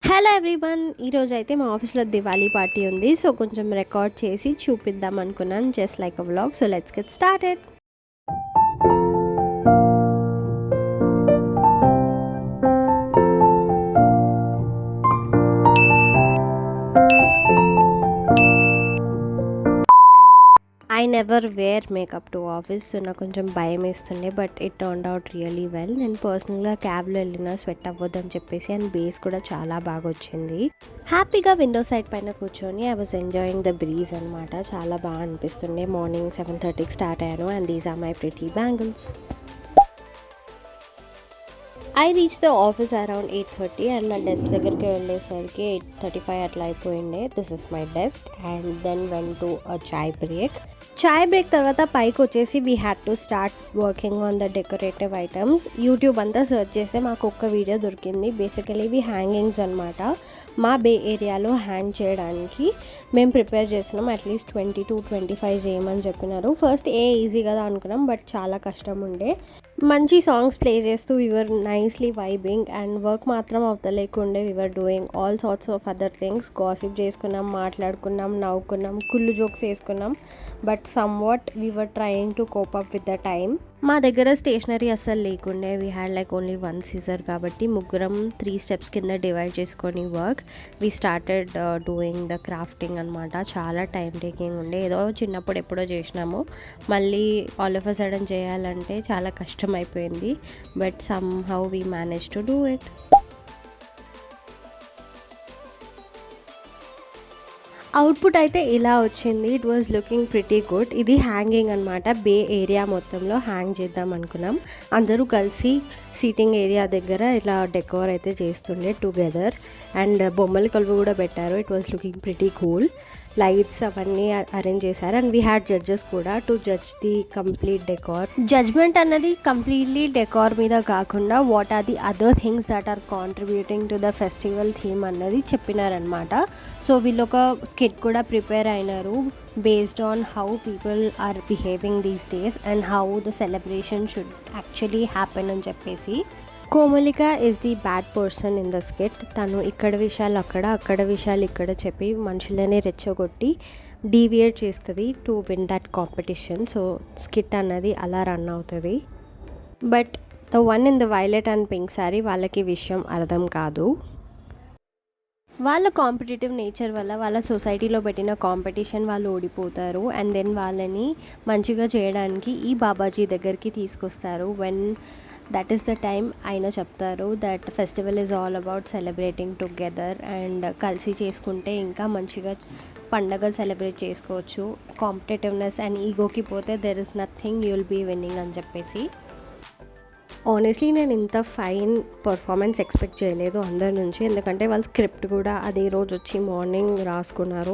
Hello everyone, ఈరోజు అయితే మా ఆఫీస్లో దివాళీ పార్టీ ఉంది. సో కొంచెం రికార్డ్ చేసి చూపిద్దాం అనుకున్నాను, just like a vlog. So let's get started. I never wear makeup to office. So నాకు కొంచెం భయం వేస్తుండే, but it turned out really well. నేను పర్సనల్గా క్యాబ్లో వెళ్ళిన స్వెట్ అవ్వద్దని చెప్పేసి, అండ్ బేస్ కూడా చాలా బాగా వచ్చింది. హ్యాపీగా విండో సైడ్ పైన కూర్చొని I was enjoying the breeze అనమాట. చాలా బాగా అనిపిస్తుండే. మార్నింగ్ 7:30కి స్టార్ట్ అయ్యాను, and these are my pretty bangles. I reach the office around 8:30 and నా డెస్క్ దగ్గరికి వెళ్ళేసరికి 8:35 అట్లా అయిపోయిండే. This is my desk and then went to a chai break తర్వాత పైకి వచ్చేసి we had to start working on the decorative items. YouTube అంతా search చేస్తే మాకు ఒక్క వీడియో దొరికింది. బేసికలీ ఇవి హ్యాంగింగ్స్ అనమాట. మా బే ఏరియాలో హ్యాంగ్ చేయడానికి మేము ప్రిపేర్ చేస్తున్నాం. అట్లీస్ట్ 20 to 25 చేయమని చెప్పినారు. ఫస్ట్ ఈజీ కదా అనుకున్నాం, బట్ చాలా కష్టం ఉండే. మంచి సాంగ్స్ ప్లే చేస్తూ we were nicely vibing, and work మాత్రం అవుతలేకుండే. We were doing all sorts of other things. Gossip చేసుకున్నాం, మాట్లాడుకున్నాం, నవ్వుకున్నాం, కుళ్ళు జోక్స్ వేసుకున్నాం. But somewhat we were trying to cope up with the time. మా దగ్గర స్టేషనరీ అస్సలు లేకుండే. We had like only 1 scissor కాబట్టి ముగ్గురం 3 steps కింద డివైడ్ చేసుకొని work we started doing the crafting అనమాట. చాలా టైం టేకింగ్ ఉండే. ఏదో చిన్నప్పుడు ఎప్పుడో చేసినాము, మళ్ళీ ఆల్ ఆఫ్ అ సడన్ చేయాలంటే చాలా కష్టం అయిపోయింది. But some how we manage to do it. Output అయితే ఇలా వచ్చింది. It was looking pretty good. ఇది హ్యాంగింగ్ అనమాట. బే ఏరియా మొత్తంలో హ్యాంగ్ చేద్దాం అనుకున్నాం. అందరూ కలిసి సీటింగ్ ఏరియా దగ్గర ఇలా డెకోర్ అయితే చేస్తుండే టుగెదర్, అండ్ బొమ్మల కొలువు కూడా పెట్టారు. It was looking pretty cool. Lights అవన్నీ అరేంజ్ చేశారు, అండ్ వీ హ్యాడ్ జడ్జెస్ కూడా to judge the complete decor. Judgement అన్నది కంప్లీట్లీ డెకార్ మీద కాకుండా what are the other things that are contributing to the festival theme అన్నది చెప్పినారనమాట. So వీళ్ళు ఒక స్కిట్ కూడా ప్రిపేర్ అయినారు based on how people are behaving these days and how the celebration should actually happen అని చెప్పేసి. Komalika is the bad person in the skit. తను ఇక్కడ విషయాలు అక్కడ విషయాలు ఇక్కడ చెప్పి మనుషులనే రెచ్చగొట్టి డీవియేట్ చేస్తుంది to win that competition. So skit అన్నది అలా రన్ అవుతుంది. But the one in the violet and pink sari వాళ్ళకి విషయం అర్థం కాదు. వాళ్ళ కాంపిటేటివ్ నేచర్ వల్ల వాళ్ళ సొసైటీలో పెట్టిన కాంపిటీషన్ వాళ్ళు ఓడిపోతారు, అండ్ దెన్ వాళ్ళని మంచిగా చేయడానికి ఈ బాబాజీ దగ్గరికి తీసుకొస్తారు. When that is the time ఆయన చెప్తారు that festival is all about celebrating together, and కలిసి చేసుకుంటే ఇంకా మంచిగా పండగ సెలబ్రేట్ చేసుకోవచ్చు. కాంపిటేటివ్నెస్ అండ్ ఈగోకి పోతే there is nothing you will be winning అని చెప్పేసి. ఆనెస్ట్లీ నేను ఇంత ఫైన్ పర్ఫార్మెన్స్ ఎక్స్పెక్ట్ చేయలేదు అందరి నుంచి, ఎందుకంటే వాళ్ళు స్క్రిప్ట్ కూడా అదే రోజు వచ్చి మార్నింగ్ రాసుకున్నారు,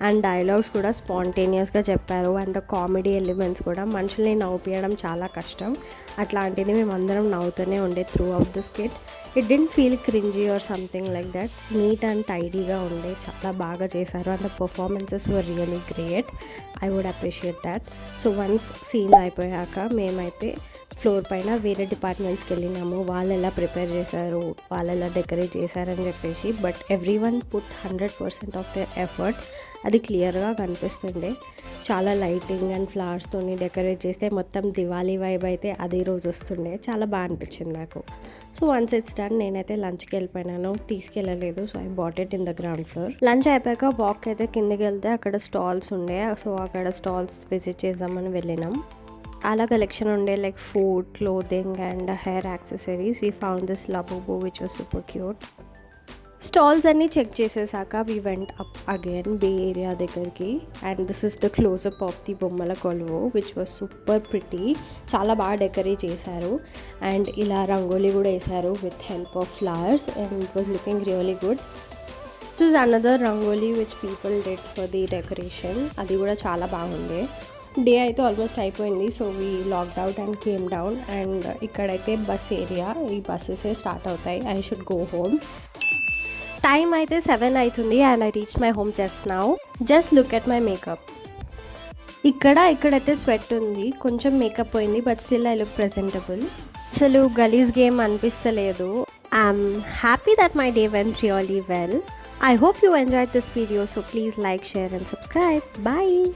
అండ్ డైలాగ్స్ కూడా స్పాంటేనియస్గా చెప్పారు, అండ్ ద కామెడీ ఎలిమెంట్స్ కూడా. మనుషుల్ని నవ్వుపియడం చాలా కష్టం, అట్లాంటిది మేము అందరం నవ్వుతూనే ఉండే throughout the skit. It didn't feel cringy or something like that. Neat and టైడీగా ఉండే, చాలా బాగా చేశారు, and the performances were really great. I would appreciate that. So once scene అయిపోయాక మేమైతే ఫ్లోర్ పైన వేరే డిపార్ట్మెంట్స్కి వెళ్ళినాము. వాళ్ళు ఎలా ప్రిపేర్ చేశారు, వాళ్ళు ఎలా డెకరేట్ చేశారని చెప్పేసి. But every one put 100% of their effort. అది క్లియర్గా కనిపిస్తుండే. చాలా లైటింగ్ అండ్ ఫ్లవర్స్తో డెకరేట్ చేస్తే మొత్తం దివాళీ వైబ్ అయితే అదే రోజు వస్తుండే. చాలా బాగా అనిపించింది నాకు. సో వన్స్ ఇట్స్ డన్, నేనైతే లంచ్కి వెళ్ళిపోయినాను, తీసుకెళ్ళలేదు. So I bought it in the ground floor. Lunch అయిపోయాక వాక్ అయితే కిందకి వెళ్తే అక్కడ స్టాల్స్ ఉండే. సో అక్కడ స్టాల్స్ విజిట్ చేద్దామని వెళ్ళినాం. చాలా కలెక్షన్ ఉండే, like food, clothing and hair accessories. We found this Labubu which was super cute. Stalls అన్నీ చెక్ చేసేసాక we went up again bay area దగ్గరికి, and this is the closeup of the Bommala Koluvu which was super pretty. చాలా బాగా decorate చేశారు, and ఇలా రంగోలీ కూడా వేశారు with help of flowers, and it was looking really good. This is another rangoli which people dead for the decoration. అది కూడా చాలా బాగుండే. డే అయితే ఆల్మోస్ట్ అయిపోయింది. So we locked out and came down, and ఇక్కడైతే బస్ ఏరియా, ఈ బస్సెసే start అవుతాయి. I should go home. Time అయితే 7 అవుతుంది, and I reach my home just now. Just look at my makeup. ఇక్కడైతే స్వెట్ ఉంది, కొంచెం మేకప్ పోయింది, but still I look presentable. అసలు గలీజ్ game అనిపిస్తలేదు. I'm happy that my day went really well. I hope you enjoyed this video, so please like, share and subscribe. Bye.